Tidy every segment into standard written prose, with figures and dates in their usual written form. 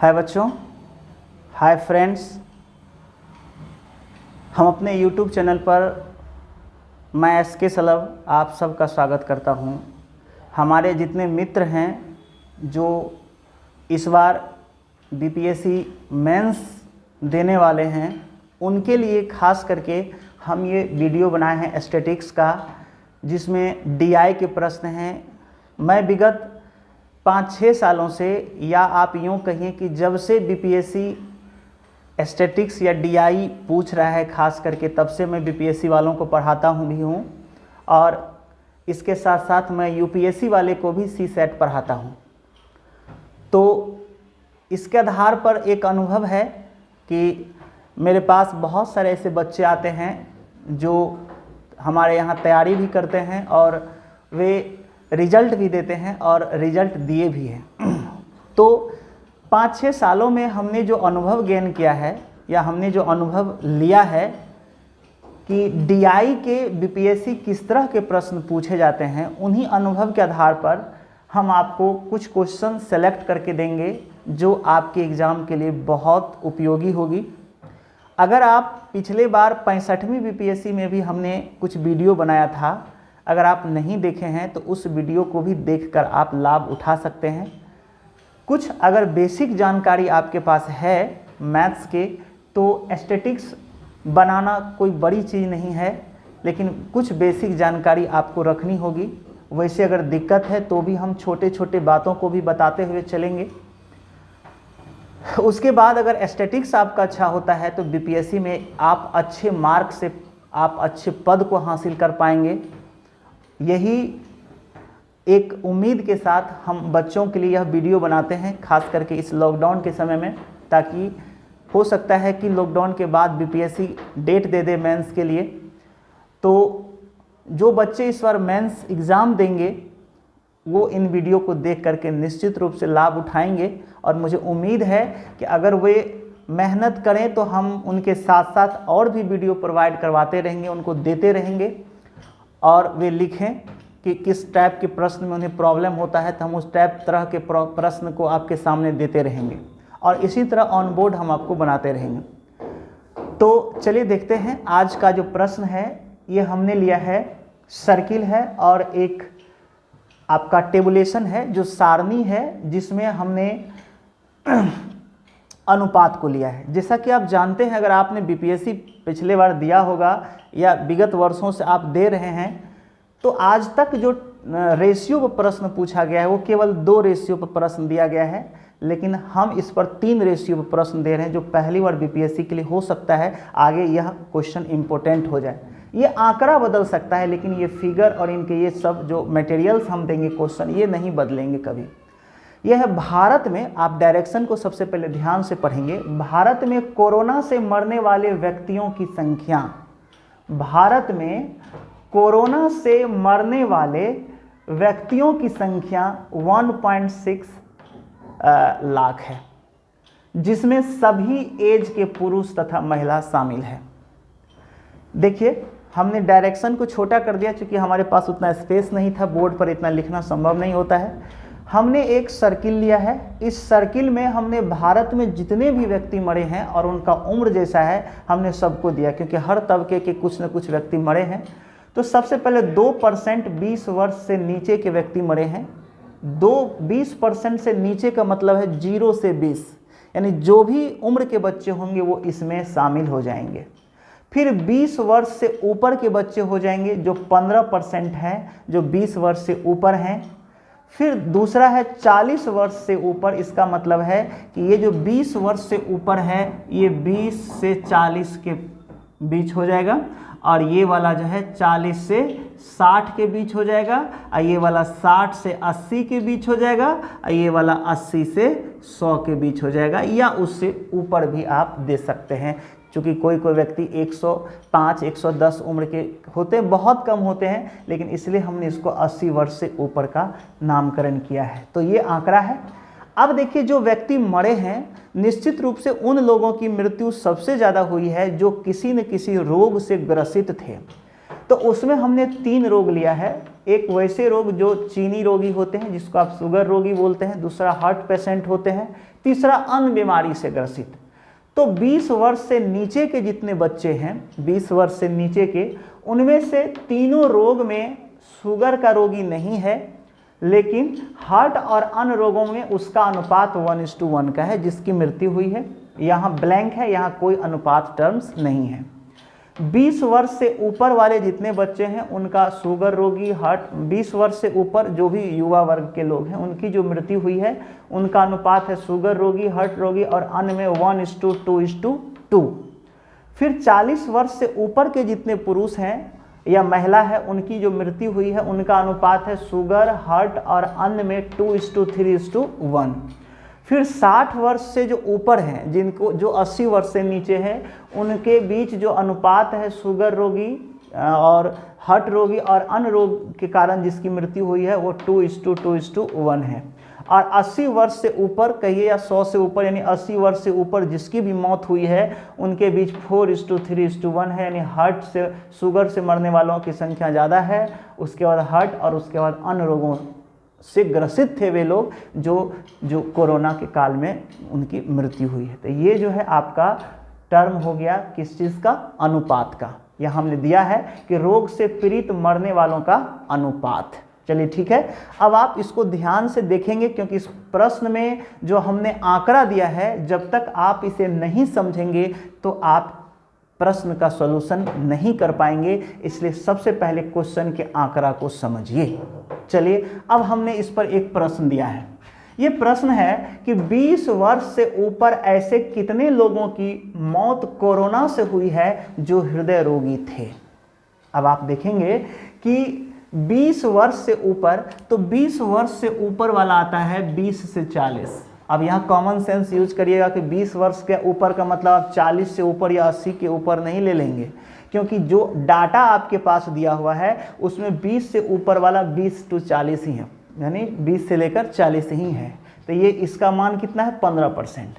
हाय बच्चों, hi friends. हम अपने YouTube चैनल पर मैं SK सलभ आप सबका स्वागत करता हूं। हमारे जितने मित्र हैं जो इस बार BPSC मेंस देने वाले हैं, उनके लिए खास करके हम ये वीडियो बनाए हैं स्टैटिक्स का, जिसमें DI के प्रश्न हैं। मैं विगत 5-6 सालों से, या आप यूँ कहिए कि जब से BPSC स्टैटिक्स या DI पूछ रहा है खास करके, तब से मैं BPSC वालों को पढ़ाता हूँ और इसके साथ साथ मैं UPSC वाले को भी CSET पढ़ाता हूँ। तो इसके आधार पर एक अनुभव है कि मेरे पास बहुत सारे ऐसे बच्चे आते हैं जो हमारे यहाँ तैयारी भी करते हैं और वे रिजल्ट भी देते हैं और रिजल्ट दिए भी हैं। तो 5-6 सालों में हमने जो अनुभव गेन किया है या हमने जो अनुभव लिया है कि DI के BPSC किस तरह के प्रश्न पूछे जाते हैं, उन्हीं अनुभव के आधार पर हम आपको कुछ क्वेश्चन सेलेक्ट करके देंगे जो आपके एग्ज़ाम के लिए बहुत उपयोगी होगी। अगर आप पिछले बार 65वीं BPSC में भी हमने कुछ वीडियो बनाया था, अगर आप नहीं देखे हैं तो उस वीडियो को भी देखकर आप लाभ उठा सकते हैं। कुछ अगर बेसिक जानकारी आपके पास है मैथ्स के, तो स्टैटिक्स बनाना कोई बड़ी चीज़ नहीं है, लेकिन कुछ बेसिक जानकारी आपको रखनी होगी। वैसे अगर दिक्कत है तो भी हम छोटे छोटे बातों को भी बताते हुए चलेंगे। उसके बाद अगर स्टैटिक्स आपका अच्छा होता है तो BPSC में आप अच्छे मार्क से आप अच्छे पद को हासिल कर पाएंगे। यही एक उम्मीद के साथ हम बच्चों के लिए यह वीडियो बनाते हैं, खास करके इस लॉकडाउन के समय में, ताकि हो सकता है कि लॉकडाउन के बाद BPSC डेट दे दे मेंस के लिए। तो जो बच्चे इस बार मेंस एग्ज़ाम देंगे वो इन वीडियो को देख करके निश्चित रूप से लाभ उठाएंगे और मुझे उम्मीद है कि अगर वे मेहनत करें तो हम उनके साथ साथ और भी वीडियो प्रोवाइड करवाते रहेंगे, उनको देते रहेंगे और वे लिखें कि किस टाइप के प्रश्न में उन्हें प्रॉब्लम होता है, तो हम उस तरह के प्रश्न को आपके सामने देते रहेंगे और इसी तरह ऑन बोर्ड हम आपको बनाते रहेंगे। तो चलिए देखते हैं आज का जो प्रश्न है। ये हमने लिया है, सर्किल है और एक आपका टेबुलेशन है, जो सारणी है जिसमें हमने अनुपात को लिया है। जैसा कि आप जानते हैं, अगर आपने BPSC पिछले बार दिया होगा या विगत वर्षों से आप दे रहे हैं, तो आज तक जो रेशियो पर प्रश्न पूछा गया है वो केवल 2 रेशियो पर प्रश्न दिया गया है, लेकिन हम इस पर 3 रेशियो पर प्रश्न दे रहे हैं, जो पहली बार BPSC के लिए हो सकता है आगे यह क्वेश्चन इम्पोर्टेंट हो जाए। ये आंकड़ा बदल सकता है, लेकिन ये फिगर और इनके ये सब जो मटेरियल्स हम देंगे क्वेश्चन, ये नहीं बदलेंगे कभी। यह है भारत में, आप डायरेक्शन को सबसे पहले ध्यान से पढ़ेंगे। भारत में कोरोना से मरने वाले व्यक्तियों की संख्या, भारत में कोरोना से मरने वाले व्यक्तियों की संख्या 1.6 लाख है, जिसमें सभी एज के पुरुष तथा महिला शामिल है। देखिए, हमने डायरेक्शन को छोटा कर दिया क्योंकि हमारे पास उतना स्पेस नहीं था, बोर्ड पर इतना लिखना संभव नहीं होता है। हमने एक सर्किल लिया है, इस सर्किल में हमने भारत में जितने भी व्यक्ति मरे हैं और उनका उम्र जैसा है हमने सबको दिया, क्योंकि हर तबके के कुछ न कुछ व्यक्ति मरे हैं। तो सबसे पहले 2% 20 वर्ष से नीचे के व्यक्ति मरे हैं। 20% से नीचे का मतलब है 0 से 20, यानी जो भी उम्र के बच्चे होंगे वो इसमें शामिल हो जाएंगे। फिर 20 वर्ष से ऊपर के बच्चे हो जाएंगे, जो 15% हैं, जो 20 वर्ष से ऊपर हैं। फिर दूसरा है 40 वर्ष से ऊपर, इसका मतलब है कि ये जो 20 वर्ष से ऊपर है ये 20 से 40 के बीच हो जाएगा, और ये वाला जो है 40 से 60 के बीच हो जाएगा, और ये वाला 60 से 80 के बीच हो जाएगा, और ये वाला 80 से 100 के बीच हो जाएगा, या उससे ऊपर भी आप दे सकते हैं। क्योंकि कोई कोई व्यक्ति 105, 110 उम्र के होते हैं, बहुत कम होते हैं, लेकिन इसलिए हमने इसको 80 वर्ष से ऊपर का नामकरण किया है। तो ये आंकड़ा है। अब देखिए, जो व्यक्ति मरे हैं, निश्चित रूप से उन लोगों की मृत्यु सबसे ज़्यादा हुई है जो किसी न किसी रोग से ग्रसित थे। तो उसमें हमने 3 रोग लिया है। एक वैसे रोग जो चीनी रोगी होते हैं जिसको आप शुगर रोगी बोलते हैं, दूसरा हार्ट पेशेंट होते हैं, तीसरा अन्य बीमारी से ग्रसित। तो 20 वर्ष से नीचे के जितने बच्चे हैं, 20 वर्ष से नीचे के, उनमें से तीनों रोग में शुगर का रोगी नहीं है, लेकिन हार्ट और अन्य रोगों में उसका अनुपात 1:1 का है जिसकी मृत्यु हुई है। यहाँ ब्लैंक है, यहाँ कोई अनुपात टर्म्स नहीं है। 20 वर्ष से ऊपर वाले जितने बच्चे हैं उनका शुगर रोगी, हार्ट, 20 वर्ष से ऊपर जो भी युवा वर्ग के लोग हैं उनकी जो मृत्यु हुई है उनका अनुपात है शुगर रोगी, हार्ट रोगी और अन्य में 1:2:2। फिर 40 वर्ष से ऊपर के जितने पुरुष हैं या महिला है उनकी जो मृत्यु हुई है उनका अनुपात है शुगर, हार्ट और अन्य में 2:3:1। फिर 60 वर्ष से जो ऊपर हैं, जिनको जो 80 वर्ष से नीचे हैं, उनके बीच जो अनुपात है शुगर रोगी और हार्ट रोगी और अन्य रोग के कारण जिसकी मृत्यु हुई है वो 2:2:1 है। और 80 वर्ष से ऊपर कहिए या 100 से ऊपर, यानी 80 वर्ष से ऊपर जिसकी भी मौत हुई है उनके बीच 4:3:1 है, यानी हार्ट से, शुगर से मरने वालों की संख्या ज़्यादा है, उसके बाद हार्ट और उसके बाद अन्य रोगों से ग्रसित थे वे लोग जो कोरोना के काल में उनकी मृत्यु हुई है। तो ये जो है आपका टर्म हो गया किस चीज़ का, अनुपात का। यह हमने दिया है कि रोग से पीड़ित मरने वालों का अनुपात। चलिए ठीक है, अब आप इसको ध्यान से देखेंगे क्योंकि इस प्रश्न में जो हमने आंकड़ा दिया है, जब तक आप इसे नहीं समझेंगे तो आप प्रश्न का सॉल्यूशन नहीं कर पाएंगे। इसलिए सबसे पहले क्वेश्चन के आंकड़ा को समझिए। चलिए, अब हमने इस पर एक प्रश्न दिया है। ये प्रश्न है कि 20 वर्ष से ऊपर ऐसे कितने लोगों की मौत कोरोना से हुई है जो हृदय रोगी थे। अब आप देखेंगे कि 20 वर्ष से ऊपर, तो 20 वर्ष से ऊपर वाला आता है 20 से 40। अब यहाँ कॉमन सेंस यूज करिएगा कि 20 वर्ष के ऊपर का मतलब आप 40 से ऊपर या 80 के ऊपर नहीं ले लेंगे, क्योंकि जो डाटा आपके पास दिया हुआ है उसमें 20 से ऊपर वाला 20 to 40 ही है, यानी 20 से लेकर 40 ही है। तो ये इसका मान कितना है, 15%।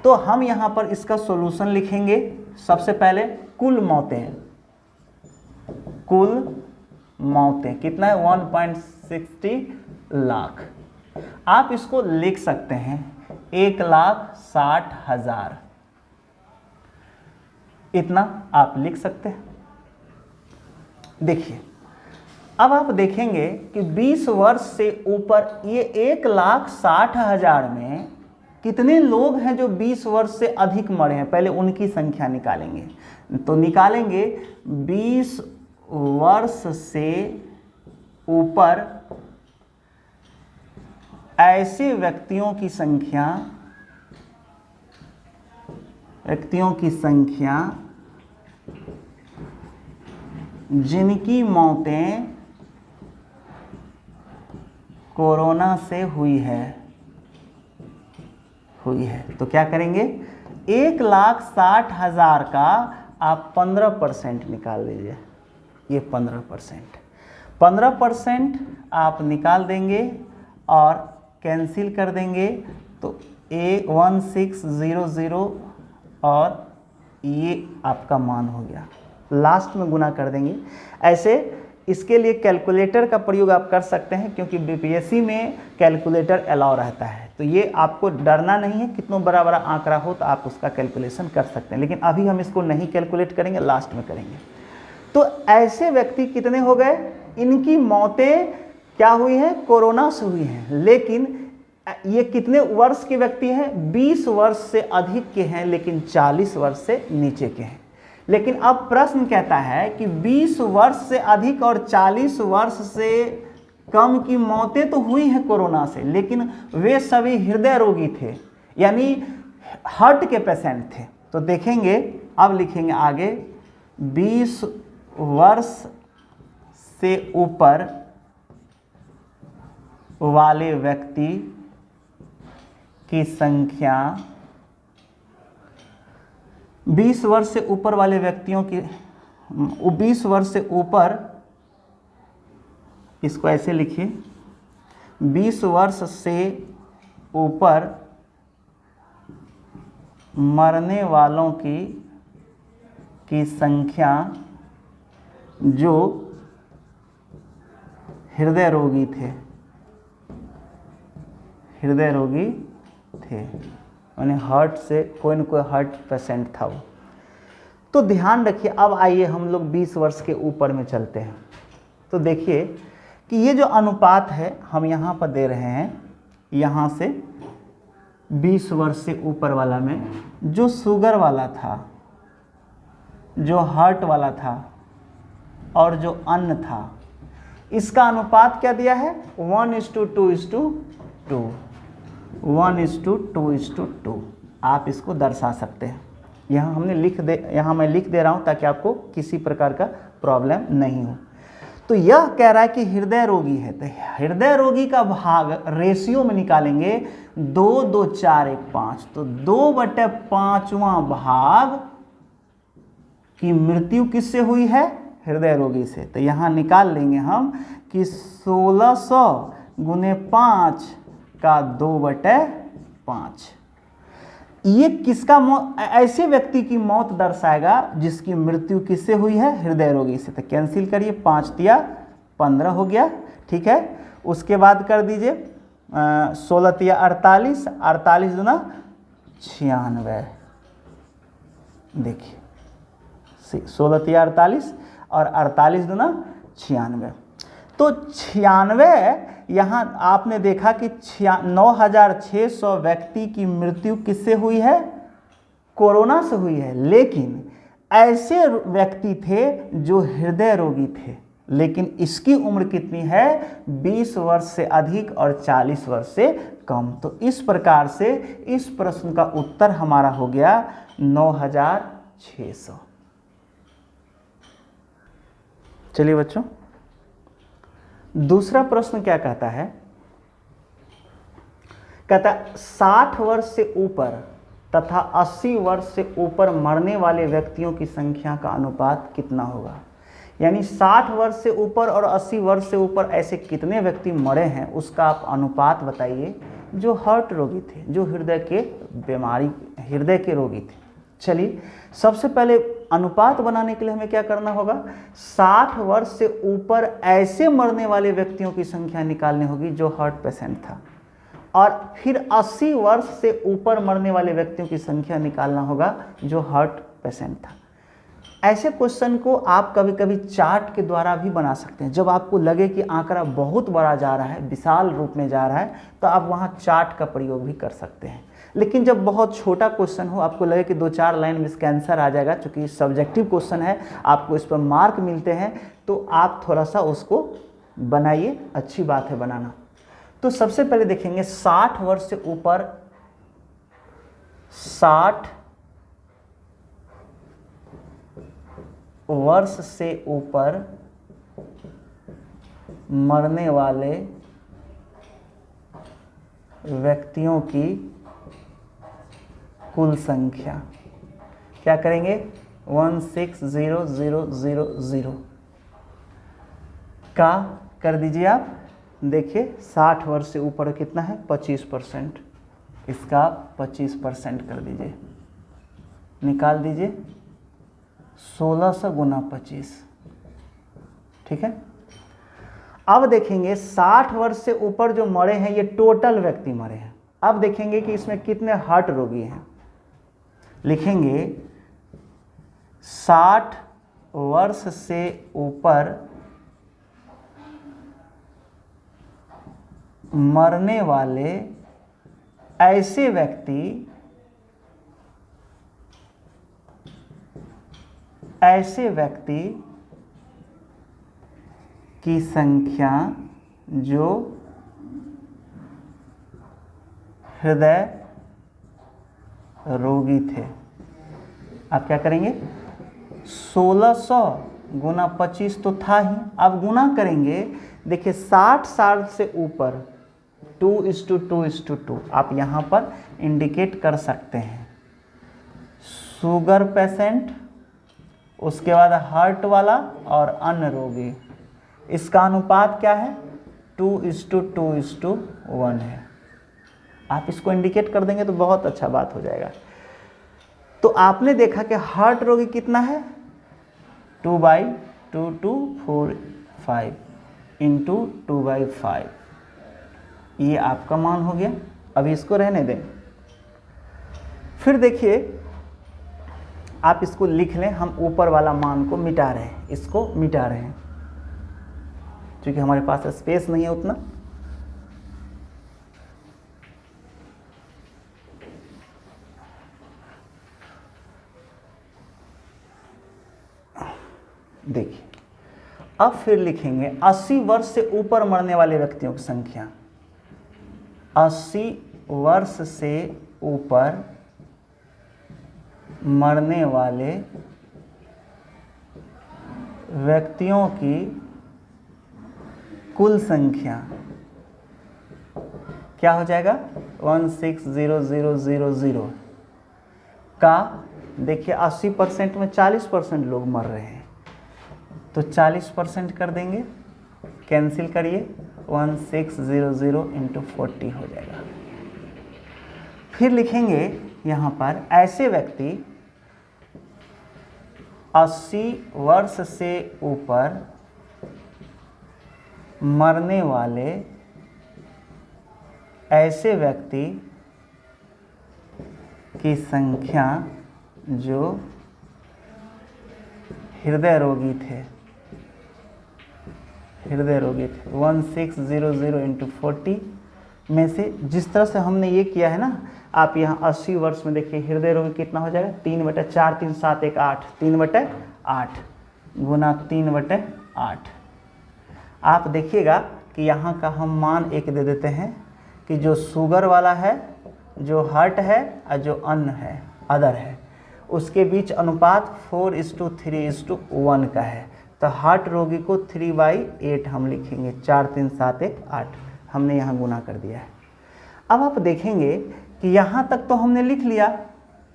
तो हम यहाँ पर इसका सॉल्यूशन लिखेंगे। सबसे पहले कुल मौतें कितना है, 1.60 लाख। आप इसको लिख सकते हैं 1,60,000, इतना आप लिख सकते हैं। देखिए, अब आप देखेंगे कि 20 वर्ष से ऊपर ये 1,60,000 में कितने लोग हैं जो 20 वर्ष से अधिक मरे हैं, पहले उनकी संख्या निकालेंगे। तो निकालेंगे 20 वर्ष से ऊपर ऐसे व्यक्तियों की संख्या जिनकी मौतें कोरोना से हुई है। तो क्या करेंगे, 1,60,000 का आप 15% निकाल लीजिए। ये 15% आप निकाल देंगे और कैंसिल कर देंगे तो 1600 और ये आपका मान हो गया। लास्ट में गुना कर देंगे। ऐसे इसके लिए कैलकुलेटर का प्रयोग आप कर सकते हैं, क्योंकि बीपीएससी में कैलकुलेटर अलाउ रहता है। तो ये आपको डरना नहीं है, कितना बड़ा बड़ा आंकड़ा हो तो आप उसका कैलकुलेशन कर सकते हैं, लेकिन अभी हम इसको नहीं कैलकुलेट करेंगे, लास्ट में करेंगे। तो ऐसे व्यक्ति कितने हो गए, इनकी मौतें क्या हुई हैं, कोरोना से हुई हैं। लेकिन ये कितने वर्ष के व्यक्ति हैं, 20 वर्ष से अधिक के हैं, लेकिन 40 वर्ष से नीचे के हैं। लेकिन अब प्रश्न कहता है कि 20 वर्ष से अधिक और 40 वर्ष से कम की मौतें तो हुई हैं कोरोना से, लेकिन वे सभी हृदय रोगी थे, यानी हार्ट के पेशेंट थे। तो देखेंगे, अब लिखेंगे आगे, 20 वर्ष से ऊपर वाले व्यक्ति की संख्या, 20 वर्ष से ऊपर वाले व्यक्तियों की, 20 वर्ष से ऊपर, इसको ऐसे लिखिए, 20 वर्ष से ऊपर मरने वालों की संख्या जो हृदय रोगी थे, हृदय रोगी थे, यानी हार्ट से कोई न कोई हार्ट पेशेंट था वो। तो ध्यान रखिए, अब आइए हम लोग 20 वर्ष के ऊपर में चलते हैं। तो देखिए कि ये जो अनुपात है हम यहाँ पर दे रहे हैं, यहाँ से 20 वर्ष से ऊपर वाला में जो शुगर वाला था, जो हार्ट वाला था और जो अन्न था, इसका अनुपात क्या दिया है? 1:2:2, 1:2:2। आप इसको दर्शा सकते हैं। यहाँ मैं लिख दे रहा हूँ ताकि आपको किसी प्रकार का प्रॉब्लम नहीं हो। तो यह कह रहा है कि हृदय रोगी है, तो हृदय रोगी का भाग रेशियो में निकालेंगे 2, 2, 4, 1, 5। तो 2/5वां भाग की मृत्यु किससे हुई है? हृदय रोगी से। तो यहाँ निकाल लेंगे हम कि 1600 गुने 5 का 2/5। ये किसका ऐसे व्यक्ति की मौत दर्शाएगा जिसकी मृत्यु किससे हुई है? हृदय रोगी से। तो कैंसिल करिए, 5 तिया 15 हो गया, ठीक है। उसके बाद कर दीजिए 16 तिया 48, 48 दूना 96। देखिए 16 तिया 48 और 48 दूना 96। तो 96, यहाँ आपने देखा कि 9600 व्यक्ति की मृत्यु किससे हुई है? कोरोना से हुई है। लेकिन ऐसे व्यक्ति थे जो हृदय रोगी थे, लेकिन इसकी उम्र कितनी है? 20 वर्ष से अधिक और 40 वर्ष से कम। तो इस प्रकार से इस प्रश्न का उत्तर हमारा हो गया 9600। चलिए बच्चों, दूसरा प्रश्न क्या कहता है? कहता है 60 वर्ष से ऊपर तथा 80 वर्ष से ऊपर मरने वाले व्यक्तियों की संख्या का अनुपात कितना होगा? यानी 60 वर्ष से ऊपर और 80 वर्ष से ऊपर ऐसे कितने व्यक्ति मरे हैं, उसका आप अनुपात बताइए जो हार्ट रोगी थे, जो हृदय के रोगी थे। चलिए, सबसे पहले अनुपात बनाने के लिए हमें क्या करना होगा? 60 वर्ष से ऊपर ऐसे मरने वाले व्यक्तियों की संख्या निकालनी होगी जो हार्ट पेशेंट था, और फिर 80 वर्ष से ऊपर मरने वाले व्यक्तियों की संख्या निकालना होगा जो हार्ट पेशेंट था। ऐसे क्वेश्चन को आप कभी कभी चार्ट के द्वारा भी बना सकते हैं। जब आपको लगे कि आंकड़ा बहुत बड़ा जा रहा है, विशाल रूप में जा रहा है, तो आप वहाँ चार्ट का प्रयोग भी कर सकते हैं। लेकिन जब बहुत छोटा क्वेश्चन हो, आपको लगे कि 2-4 लाइन में इसका आंसर आ जाएगा, चूँकि सब्जेक्टिव क्वेश्चन है, आपको इस पर मार्क मिलते हैं, तो आप थोड़ा सा उसको बनाइए, अच्छी बात है बनाना। तो सबसे पहले देखेंगे 60 वर्ष से ऊपर, 60 वर्ष से ऊपर मरने वाले व्यक्तियों की कुल संख्या क्या करेंगे? 160,000 का कर दीजिए आप। देखिए 60 वर्ष से ऊपर कितना है? 25%। इसका 25% कर दीजिए, निकाल दीजिए 1600 गुना 25, ठीक है। अब देखेंगे 60 वर्ष से ऊपर जो मरे हैं, ये टोटल व्यक्ति मरे हैं। अब देखेंगे कि इसमें कितने हार्ट रोगी हैं। लिखेंगे 60 वर्ष से ऊपर मरने वाले ऐसे व्यक्ति की संख्या जो हृदय रोगी थे। आप क्या करेंगे? 1600 गुना 25 तो था ही, अब गुना करेंगे। देखिए 60 साल से ऊपर 2:2:2, आप यहाँ पर इंडिकेट कर सकते हैं। शुगर पेशेंट, उसके बाद हार्ट वाला और अन्य रोगी, इसका अनुपात क्या है? 2:2:1 है। आप इसको इंडिकेट कर देंगे तो बहुत अच्छा बात हो जाएगा। तो आपने देखा कि हार्ट रोगी कितना है? 2/2:4:5, इंटू 2/5, ये आपका मान हो गया। अभी इसको रहने दें। फिर देखिए आप इसको लिख लें, हम ऊपर वाला मान को मिटा रहे हैं, इसको मिटा रहे हैं क्योंकि हमारे पास स्पेस नहीं है उतना। देखिए अब फिर लिखेंगे 80 वर्ष से ऊपर मरने वाले व्यक्तियों की संख्या। 80 वर्ष से ऊपर मरने वाले व्यक्तियों की कुल संख्या क्या हो जाएगा 160000 का। देखिए 80% में 40% लोग मर रहे हैं, तो 40% कर देंगे, कैंसिल करिए, 1600 इंटू 40 हो जाएगा। फिर लिखेंगे यहाँ पर ऐसे व्यक्ति 80 वर्ष से ऊपर मरने वाले ऐसे व्यक्ति की संख्या जो हृदय रोगी थे, 1600 इंटू 40 में से जिस तरह से हमने ये किया है ना, आप यहाँ 80 वर्ष में देखिए हृदय रोगी कितना हो जाएगा 3/4, 3 7 1 8, 3/8 गुना 3/8। आप देखिएगा कि यहाँ का हम मान एक दे देते हैं कि जो शुगर वाला है, जो हार्ट है और जो अन्न है, अदर है, उसके बीच अनुपात 4:3:1 का है। तो हार्ट रोगी को 3/8 हम लिखेंगे, 4 3 7 1 8 हमने यहाँ गुना कर दिया है। अब आप देखेंगे कि यहाँ तक तो हमने लिख लिया,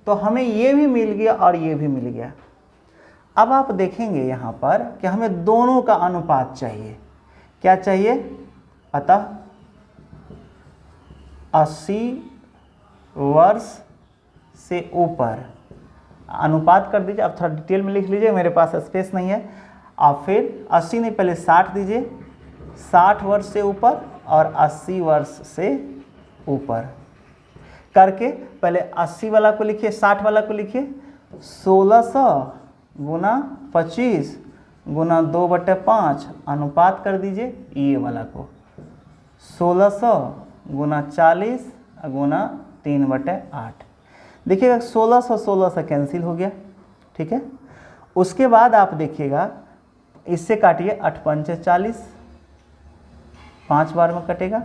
तो हमें ये भी मिल गया और ये भी मिल गया। अब आप देखेंगे यहाँ पर कि हमें दोनों का अनुपात चाहिए। क्या चाहिए? अतः 80 वर्ष से ऊपर अनुपात कर दीजिए। अब थोड़ा डिटेल में लिख लीजिए, मेरे पास स्पेस नहीं है। आप फिर 80 नहीं, पहले 60 दीजिए, 60 वर्ष से ऊपर और 80 वर्ष से ऊपर करके पहले 80 वाला को लिखिए, 60 वाला को लिखिए। 1600 गुना 25 गुना 2/5 अनुपात कर दीजिए ये वाला को, 1600 गुना 40 गुना 3/8। देखिएगा 1600 कैंसिल हो गया, ठीक है। उसके बाद आप देखिएगा इससे काटिए, 8 5 40, 5 बार में कटेगा,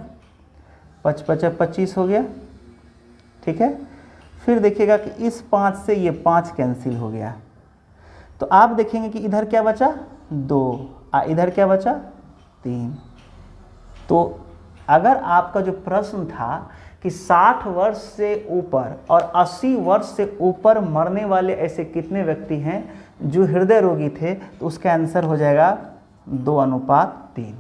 5 5 25 हो गया, ठीक है। फिर देखिएगा कि इस 5 से ये 5 कैंसिल हो गया, तो आप देखेंगे कि इधर क्या बचा 2, इधर क्या बचा 3। तो अगर आपका जो प्रश्न था कि 60 वर्ष से ऊपर और 80 वर्ष से ऊपर मरने वाले ऐसे कितने व्यक्ति हैं जो हृदय रोगी थे, तो उसका आंसर हो जाएगा 2:3।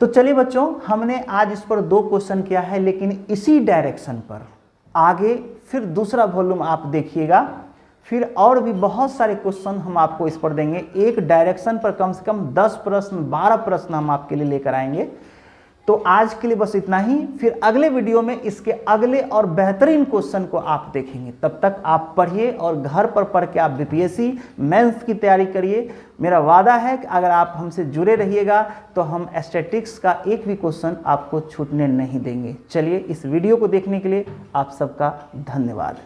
तो चलिए बच्चों, हमने आज इस पर 2 क्वेश्चन किया है, लेकिन इसी डायरेक्शन पर आगे फिर दूसरा वॉल्यूम आप देखिएगा, फिर और भी बहुत सारे क्वेश्चन हम आपको इस पर देंगे। एक डायरेक्शन पर कम से कम 10 प्रश्न 12 प्रश्न हम आपके लिए लेकर आएंगे। तो आज के लिए बस इतना ही, फिर अगले वीडियो में इसके अगले और बेहतरीन क्वेश्चन को आप देखेंगे। तब तक आप पढ़िए और घर पर पढ़ के आप बीपीएससी मेंस की तैयारी करिए। मेरा वादा है कि अगर आप हमसे जुड़े रहिएगा तो हम स्टैटिस्टिक्स का एक भी क्वेश्चन आपको छूटने नहीं देंगे। चलिए, इस वीडियो को देखने के लिए आप सबका धन्यवाद।